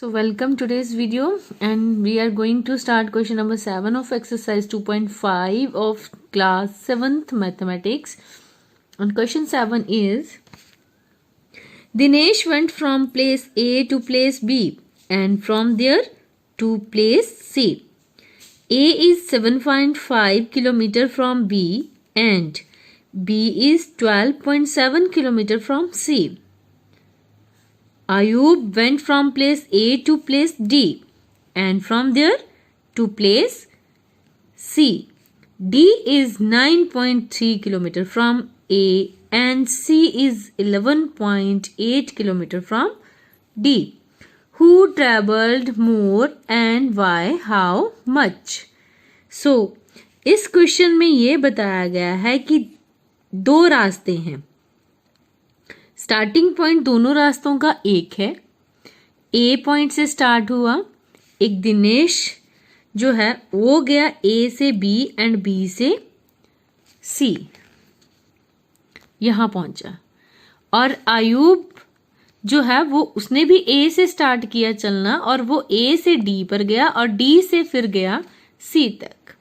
So welcome today's video, and we are going to start question number 7 of exercise 2.5 of class 7th mathematics. And question 7 is, Dinesh went from place A to place B and from there to place C. A is 7.5 km from B and B is 12.7 km from C. Ayub went from place A to place D and from there to place C. D is 9.3 km from A and C is 11.8 km from D. Who traveled more and why? How much? So, इस question में ये बताया गया है कि दो रास्ते हैं. स्टार्टिंग पॉइंट दोनों रास्तों का एक है. ए पॉइंट से स्टार्ट हुआ. एक दिनेश जो है वो गया ए से बी एंड बी से सी, यहां पहुंचा. और आयूब जो है वो उसने भी ए से स्टार्ट किया चलना और वो ए से डी पर गया और डी से फिर गया सी तक.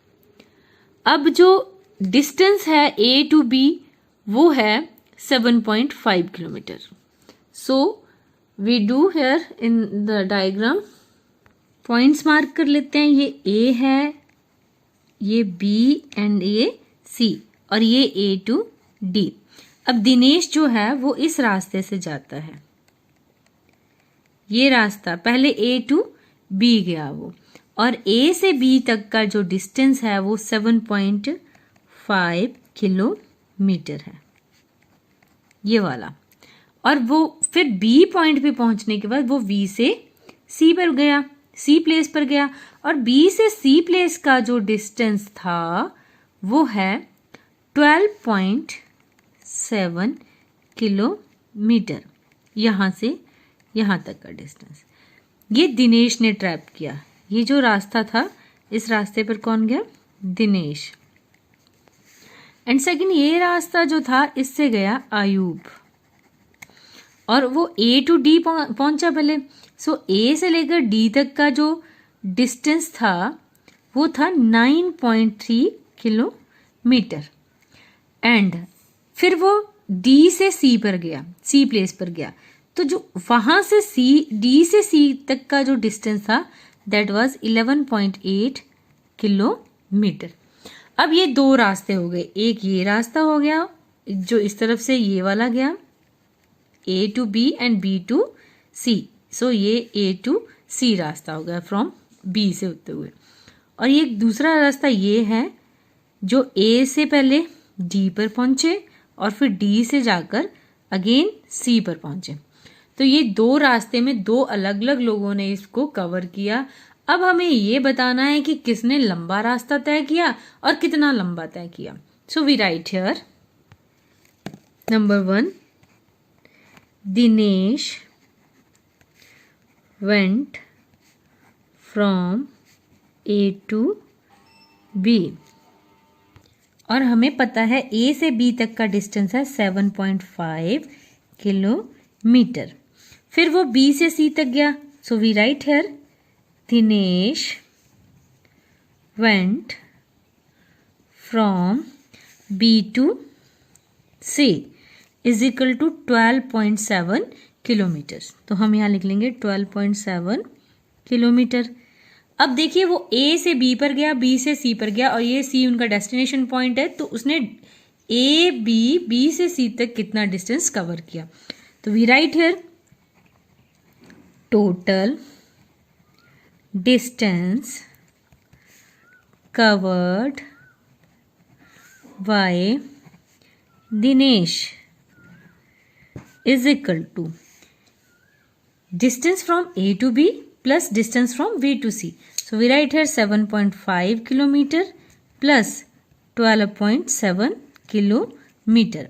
अब जो डिस्टेंस है ए टू बी वो है 7.5 kilometre. So we do here in the diagram. Points mark कर लेते हैं. ये ए है, ये बी एंड ये सी और ये ए टू डी. अब दिनेश जो है वो इस रास्ते से जाता है. ये रास्ता पहले ए टू बी गया वो, और ए से बी तक का जो डिस्टेंस है वो 7.5 किलोमीटर है, ये वाला. और वो फिर बी पॉइंट पे पहुंचने के बाद वो बी से सी पर गया, सी प्लेस पर गया. और बी से सी प्लेस का जो डिस्टेंस था वो है 12.7 किलोमीटर. यहां से यहां तक का डिस्टेंस ये दिनेश ने ट्रैप किया. ये जो रास्ता था इस रास्ते पर कौन गया? दिनेश. एंड सेकंड ये रास्ता जो था इससे गया आयूब और वो ए टू डी पहुंचा पहले. सो ए से लेकर डी तक का जो डिस्टेंस था वो था 9.3 किलोमीटर. एंड फिर वो डी से सी पर गया, सी प्लेस पर गया. तो जो वहां से सी, डी से सी तक का जो डिस्टेंस था दैट वाज 11.8 किलोमीटर. अब ये दो रास्ते हो गए. एक ये रास्ता हो गया जो इस तरफ से ये वाला गया, A to B and B to C. So ये ए टू सी रास्ता हो गया फ्रॉम बी से होते हुए. और ये दूसरा रास्ता ये है जो ए से पहले डी पर पहुंचे और फिर डी से जाकर अगेन सी पर पहुंचे. तो ये दो रास्ते में दो अलग अलग लोगों ने इसको कवर किया. अब हमें ये बताना है कि किसने लंबा रास्ता तय किया और कितना लंबा तय किया. So we write here number 1, Dinesh went from A to B. और हमें पता है ए से बी तक का डिस्टेंस है 7.5 किलोमीटर. फिर वो बी से सी तक गया. So we write here Dinesh went from B to C is equal to 12.7 kilometre. तो हम यहाँ लिख लेंगे 12.7 किलोमीटर. अब देखिए वो ए से बी पर गया, बी से सी पर गया और ये सी उनका डेस्टिनेशन पॉइंट है. तो उसने ए बी से सी तक कितना डिस्टेंस कवर किया. तो we write here total distance covered by Dinesh is equal to distance from A to B plus distance from B to C. So we write here 7.5 kilometre plus 12.7 kilometre.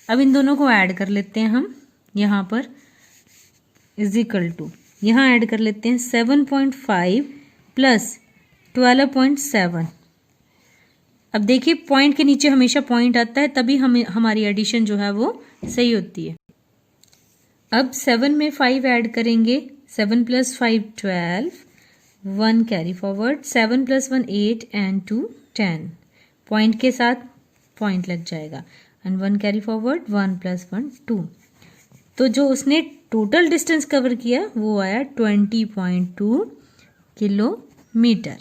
अब इन दोनों को add कर लेते हैं हम. यहाँ पर इज इक्वल टू यहाँ ऐड कर लेते हैं 7.5 प्लस 12.7. अब देखिए पॉइंट के नीचे हमेशा पॉइंट आता है तभी हमारी एडिशन जो है वो सही होती है. अब 7 में 5 ऐड करेंगे 7 + 5 12, 1 कैरी फॉरवर्ड, 7 + 1 8 and 2 10, पॉइंट के साथ पॉइंट लग जाएगा एंड 1 कैरी फॉरवर्ड, 1 + 1 2। तो जो उसने टोटल डिस्टेंस कवर किया वो आया 20.2 किलोमीटर।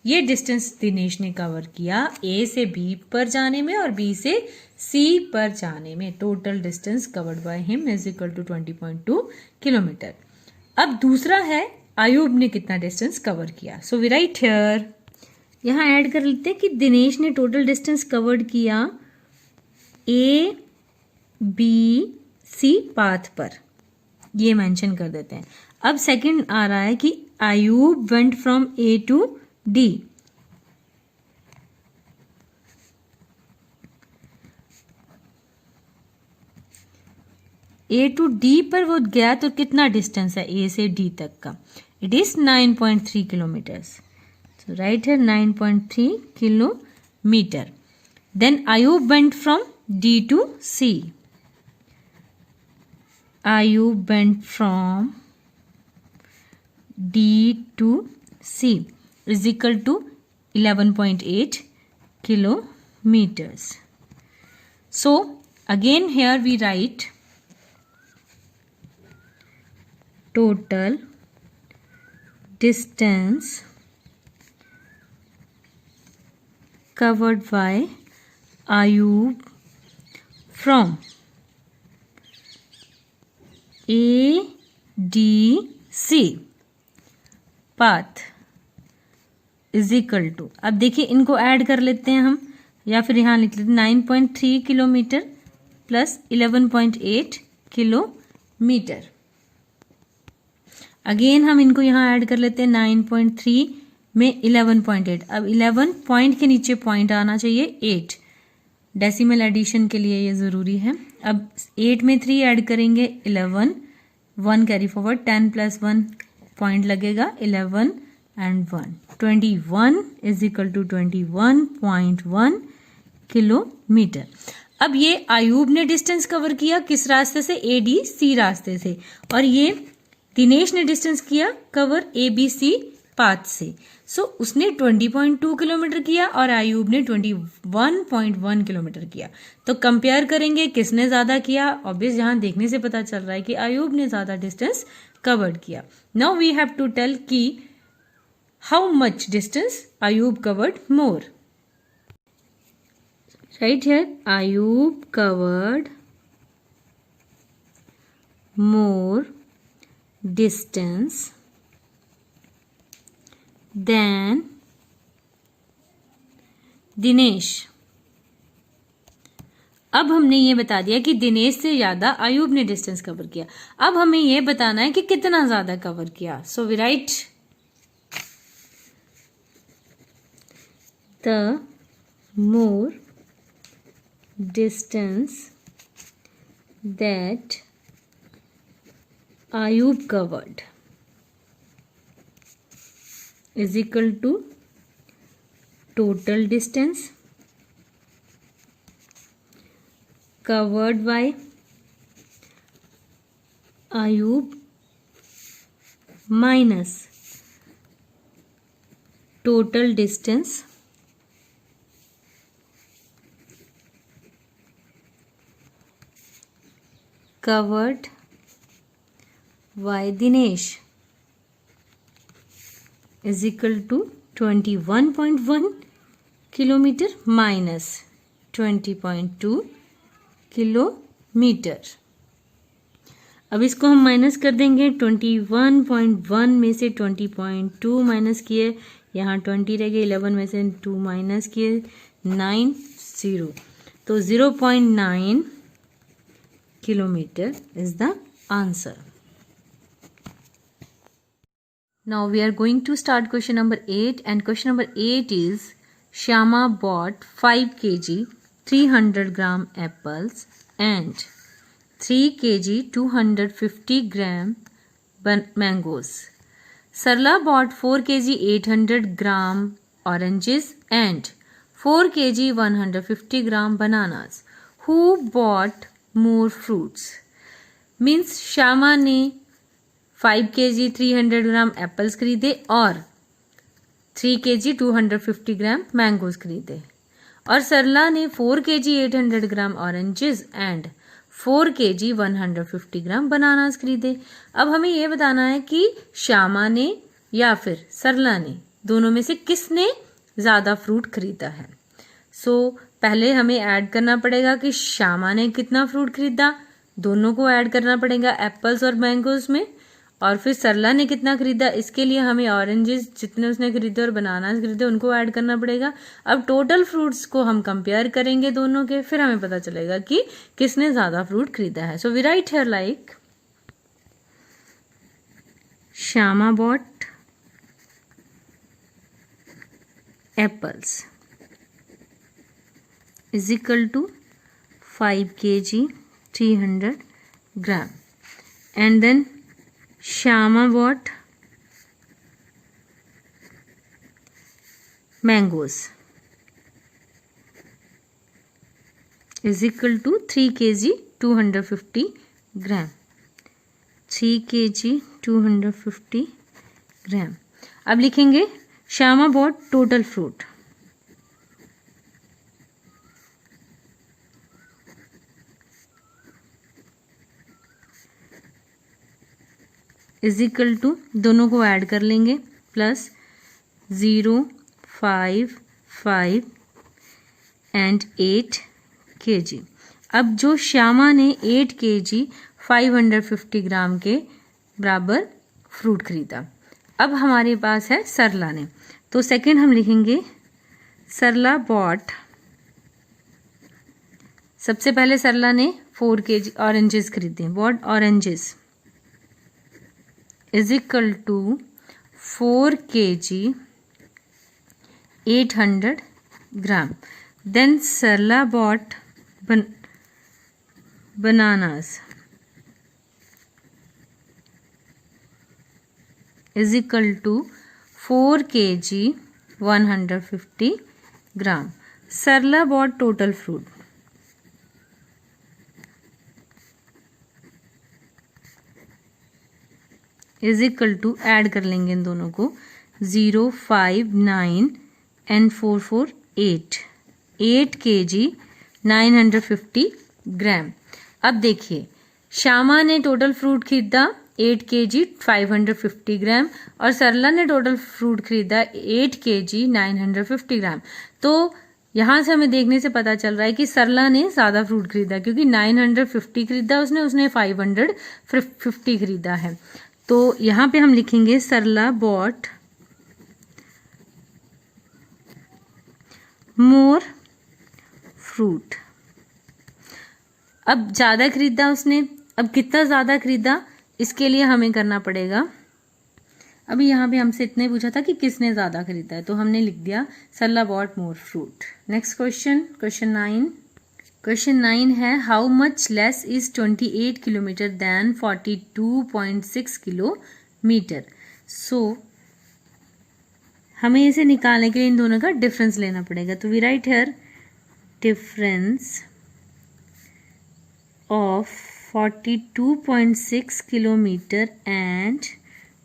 ये डिस्टेंस दिनेश ने कवर किया ए से बी पर जाने में और बी से सी पर जाने में। Total distance covered by him is equal to 20.2 kilometre. अब दूसरा है आयुब ने कितना डिस्टेंस कवर किया। सो वी राइट हियर, यहाँ ऐड कर लेते हैं कि दिनेश ने टोटल डिस्टेंस कवर्ड किया ए बी सी पाथ पर, ये मेंशन कर देते हैं। अब सेकंड आ रहा है कि Ayub went from A to D. A to D पर वो गया तो कितना डिस्टेंस है ए से डी तक का? It is 9.3 kilometres. So write है 9.3 kilometre. Then Ayub went from D to C. Ayub went from D to C is equal to 11.8 kilometers. So again here we write total distance covered by Ayub from ADC path is equal to, अब देखिए इनको add कर लेते हैं हम, या फिर यहाँ लिख लेते हैं 9.3 किलोमीटर प्लस 11.8 किलोमीटर। अगेन हम इनको यहाँ ऐड कर लेते हैं 9.3 में 11.8। अब 11 पॉइंट के नीचे पॉइंट आना चाहिए 8, डेसिमल एडिशन के लिए ये ज़रूरी है। अब 8 में 3 ऐड करेंगे 11, 1 कैरी फॉरवर्ड, 10 + 1 पॉइंट लगेगा 11 and 1, 21 is equal to 21.1 kilometre. अब ये आयुब ने डिस्टेंस कवर किया किस रास्ते से? ADC रास्ते से, और ये दिनेश ने डिस्टेंस किया कवर ABC पाथ से। सो उसने 20.2 किलोमीटर किया और आयुब ने 21.1 किलोमीटर किया। तो कंपेयर करेंगे किसने ज़्यादा किया। ऑब्वियस यहाँ देखने से पता चल रहा है कि आयुब ने ज़्यादा डिस्टेंस कवर्ड किया। Now we have to tell कि how much distance Ayub covered more. Right here, Ayub covered more distance than Dinesh. अब हमने ये बता दिया कि दिनेश से ज्यादा आयुब ने डिस्टेंस कवर किया। अब हमें ये बताना है कि कितना ज्यादा कवर किया। So we write the more distance that Ayub covered is equal to total distance covered by Ayub minus total distance covered by Dinesh is equal to 21.1 kilometre minus 20.2 kilometre. अब इसको हम माइनस कर देंगे। 21.1 में से 20.2 minus किए, यहाँ 20 रह गए, 11 में से 2 माइनस किए, 9 0, तो 0.9 kilometer is the answer. Now we are going to start question number 8, and question number 8 is Shyama bought 5 kg 300 gram apples and 3 kg 250 gram mangoes. Sarla bought 4 kg 800 gram oranges and 4 kg 150 gram bananas. Who bought more fruits? Means Shyama ने 5 kg 300 ग्राम apples खरीदे और 3 kg 250 ग्राम mangoes खरीदे। और सरला ने 4 kg 800 gram oranges and 4 kg 150 gram bananas खरीदे। अब हमें यह बताना है कि श्यामा ने या फिर सरला ने दोनों में से किसने ज़्यादा फ्रूट खरीदा है। पहले हमें ऐड करना पड़ेगा कि श्यामा ने कितना फ्रूट खरीदा, दोनों को ऐड करना पड़ेगा एप्पल्स और मैंगोज में। और फिर सरला ने कितना खरीदा, इसके लिए हमें ऑरेंजेस जितने उसने खरीदे और बनानास खरीदे उनको ऐड करना पड़ेगा। अब टोटल फ्रूट्स को हम कंपेयर करेंगे दोनों के, फिर हमें पता चलेगा कि किसने ज़्यादा फ्रूट खरीदा है। So we write here like Shyama bought apples is equal to 5 kg 300 gram, and then Shyama bought mangoes is equal to 3 kg 250 gram, 3 kg 250 gram। अब लिखेंगे Shyama bought total fruit is equal to, दोनों को add कर लेंगे, plus 0, 5, 5 and 8 kg। अब जो श्यामा ने 8 kg 550 ग्राम के बराबर फ्रूट खरीदा। अब हमारे पास है सरला ने, तो सेकंड हम लिखेंगे सरला बॉट, सबसे पहले सरला ने 4 kg ऑरेंजेस खरीदे, bought oranges is equal to 4 kg 800 gram. Then Sarla bought bananas is equal to 4 kg 150 gram. Sarla bought total fruit is equal to, ऐड कर लेंगे इन दोनों को, 0, 5, 9 एंड 4, 4 8 kg 950 ग्राम। अब देखिए श्यामा ने टोटल फ्रूट खरीदा 8 kg 550 ग्राम और सरला ने टोटल फ्रूट खरीदा 8 kg 950 ग्राम। तो यहाँ से हमें देखने से पता चल रहा है कि सरला ने ज़्यादा फ्रूट खरीदा, क्योंकि 950 खरीदा उसने 550 खरीदा है। तो यहाँ पे हम लिखेंगे सरला बॉट मोर फ्रूट। अब ज़्यादा खरीदा उसने, अब कितना ज़्यादा खरीदा इसके लिए हमें करना पड़ेगा, अभी यहाँ पे हमसे इतने पूछा था कि किसने ज़्यादा खरीदा है, तो हमने लिख दिया Sarla bought more fruit. Next question, question 9 है how much less is 28 kilometre than 42.6 kilometre. So हमें इसे निकालने के लिए इन दोनों का डिफरेंस लेना पड़ेगा। तो we write here difference of 42.6 kilometre and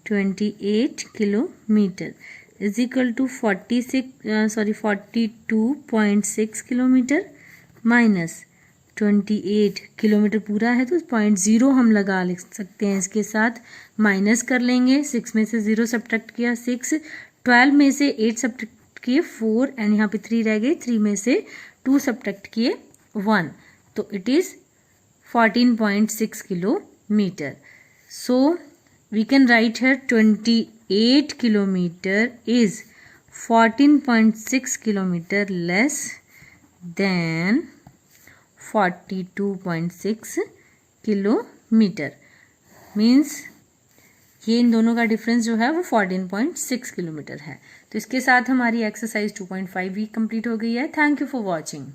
28 kilometre is equal to 42.6 kilometre minus 28 kilometre पूरा है तो 0.0 हम लगा लिख सकते हैं, इसके साथ माइनस कर लेंगे, 6 में से 0 सब्ट्रैक्ट किया 6, 12 में से 8 सब्ट्रैक्ट किए 4 एंड यहाँ पे 3 रह गए, 3 में से 2 सब्ट्रैक्ट किए 1, तो it is 14.6 kilometre. So we can write here 28 kilometre is 14.6 kilometre less than 42.6 kilometre. Means ये इन दोनों का डिफरेंस जो है वो 14.6 किलोमीटर है। तो इसके साथ हमारी एक्सरसाइज 2.5 भी कंप्लीट हो गई है। Thank you for watching.